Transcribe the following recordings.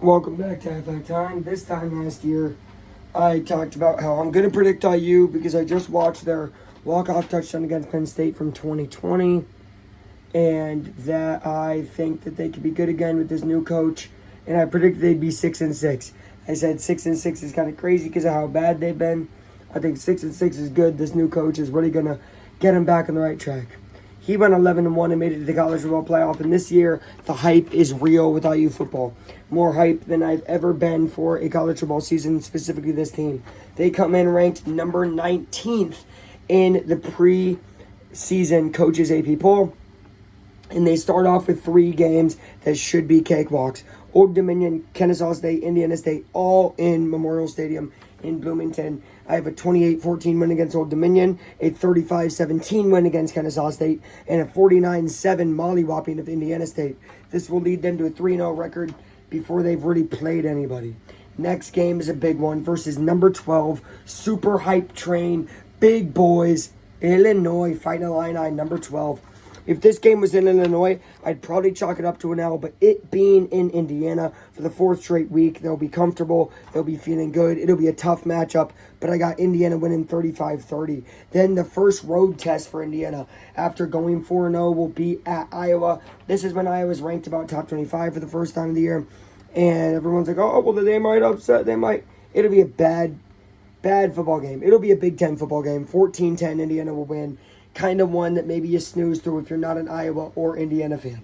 Welcome back to Halftime Time. This time last year, I talked about how I'm going to predict IU because I just watched their walk-off touchdown against Penn State from 2020, and that I think that they could be good again with this new coach, and I predicted they'd be 6-6. I said 6-6 is kind of crazy because of how bad they've been. I think 6-6 is good. This new coach is really going to get them back on the right track. He went 11-1 and made it to the college football playoff. And this year, the hype is real with IU football. More hype than I've ever been for a college football season, specifically this team. They come in ranked number 19th in the preseason coaches AP poll. And they start off with 3 games that should be cakewalks. Old Dominion, Kennesaw State, Indiana State, all in Memorial Stadium in Bloomington. I have a 28-14 win against Old Dominion, a 35-17 win against Kennesaw State, and a 49-7 mollywhopping of Indiana State. This will lead them to a 3-0 record before they've really played anybody. Next game is a big one versus number 12, super hype train, big boys, Illinois, fighting Illini, number 12. If this game was in Illinois, I'd probably chalk it up to an L, but it being in Indiana for the 4th straight week, they'll be comfortable, they'll be feeling good, it'll be a tough matchup, but I got Indiana winning 35-30. Then the first road test for Indiana after going 4-0 will be at Iowa. This is when Iowa's ranked about top 25 for the first time of the year, and everyone's like, oh, well, they might upset, it'll be a bad football game. It'll be a Big Ten football game. 14-10, Indiana will win. Kind of one that maybe you snooze through if you're not an Iowa or Indiana fan.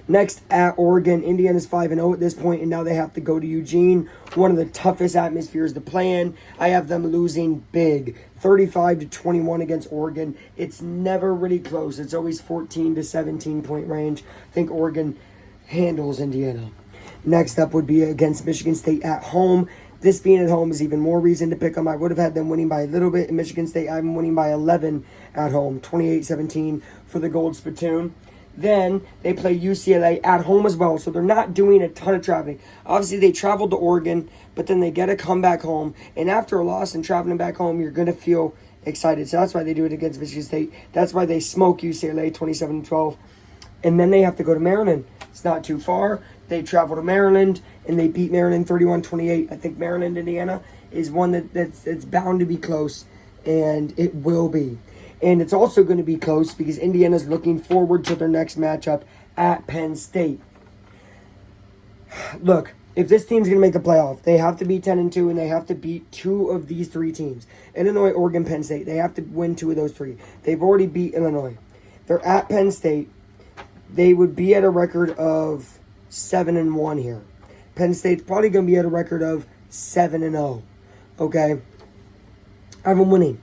Next, at Oregon. Indiana's 5-0 at this point, and now they have to go to Eugene, one of the toughest atmospheres to play in. I have them losing big, 35-21 against Oregon. It's never really close. It's always 14 to 17 point range. I think Oregon handles Indiana. Next up would be against Michigan State at home. This being at home is even more reason to pick them. I would have had them winning by a little bit. In Michigan State, I'm winning by 11 at home, 28-17 for the Gold Spittoon. Then they play UCLA at home as well, so they're not doing a ton of traveling. Obviously, they traveled to Oregon, but then they get to come back home. And after a loss and traveling back home, you're going to feel excited. So that's why they do it against Michigan State. That's why they smoke UCLA 27-12. And then they have to go to Maryland. It's not too far. They travel to Maryland, and they beat Maryland 31-28. I think Maryland, Indiana is one that's bound to be close, and it will be. And it's also going to be close because Indiana's looking forward to their next matchup at Penn State. Look, if this team's going to make the playoff, they have to be 10-2, and they have to beat 2 of these 3 teams. Illinois, Oregon, Penn State. They have to win 2 of those 3. They've already beat Illinois. They're at Penn State. They would be at a record of 7-1 here. Penn State's probably going to be at a record of 7-0. Okay? I have them winning.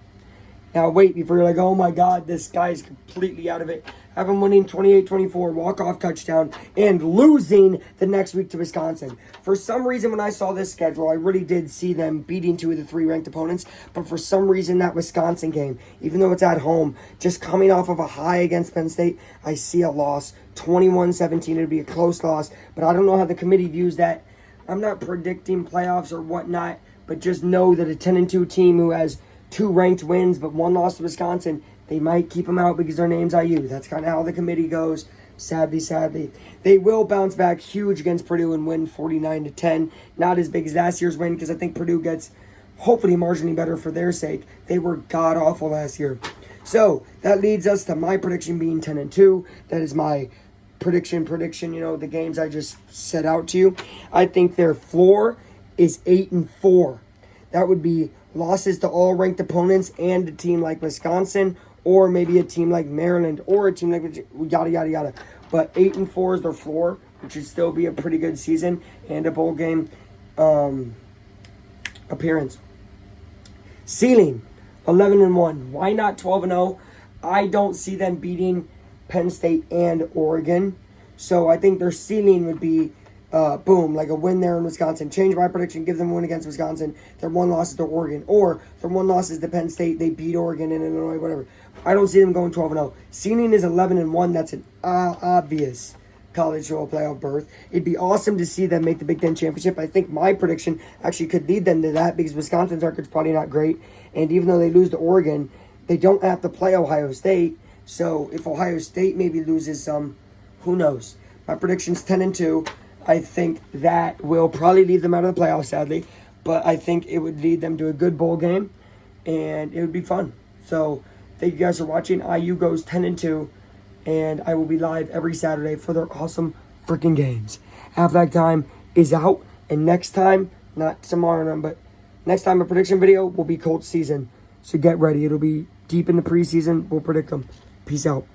Now, wait, before you're like, oh my God, this guy's completely out of it. I have them winning 28-24, walk-off touchdown, and losing the next week to Wisconsin. For some reason, when I saw this schedule, I really did see them beating 2 of the 3 ranked opponents. But for some reason, that Wisconsin game, even though it's at home, just coming off of a high against Penn State, I see a loss. 21-17, it'll be a close loss. But I don't know how the committee views that. I'm not predicting playoffs or whatnot, but just know that a 10-2 team who has 2 ranked wins but 1 loss to Wisconsin, they might keep them out because their name's IU. That's kind of how the committee goes. Sadly. They will bounce back huge against Purdue and win 49-10. Not as big as last year's win because I think Purdue gets hopefully marginally better for their sake. They were god-awful last year. So that leads us to my prediction being 10-2. That is my prediction, the games I just set out to you. I think their floor is 8-4. That would be losses to all ranked opponents and a team like Wisconsin, or maybe a team like Maryland, or a team like yada. But 8-4 is their floor, which would still be a pretty good season and a bowl game appearance. Ceiling, 11-1. Why not 12-0? I don't see them beating Penn State and Oregon, so I think their ceiling would be like a win there in Wisconsin. Change my prediction, give them a win against Wisconsin. Their 1 loss is to Oregon. Or their 1 loss is to Penn State. They beat Oregon and Illinois, whatever. I don't see them going 12-0. Ceiling is 11-1. That's an obvious college football playoff berth. It'd be awesome to see them make the Big Ten championship. I think my prediction actually could lead them to that because Wisconsin's record's probably not great. And even though they lose to Oregon, they don't have to play Ohio State. So if Ohio State maybe loses some, who knows? My prediction's 10-2. I think that will probably lead them out of the playoffs, sadly. But I think it would lead them to a good bowl game, and it would be fun. So thank you guys for watching. IU goes 10-2, and I will be live every Saturday for their awesome freaking games. Halfback time is out, and next time, not tomorrow, but next time a prediction video will be Colts season. So get ready. It'll be deep in the preseason. We'll predict them. Peace out.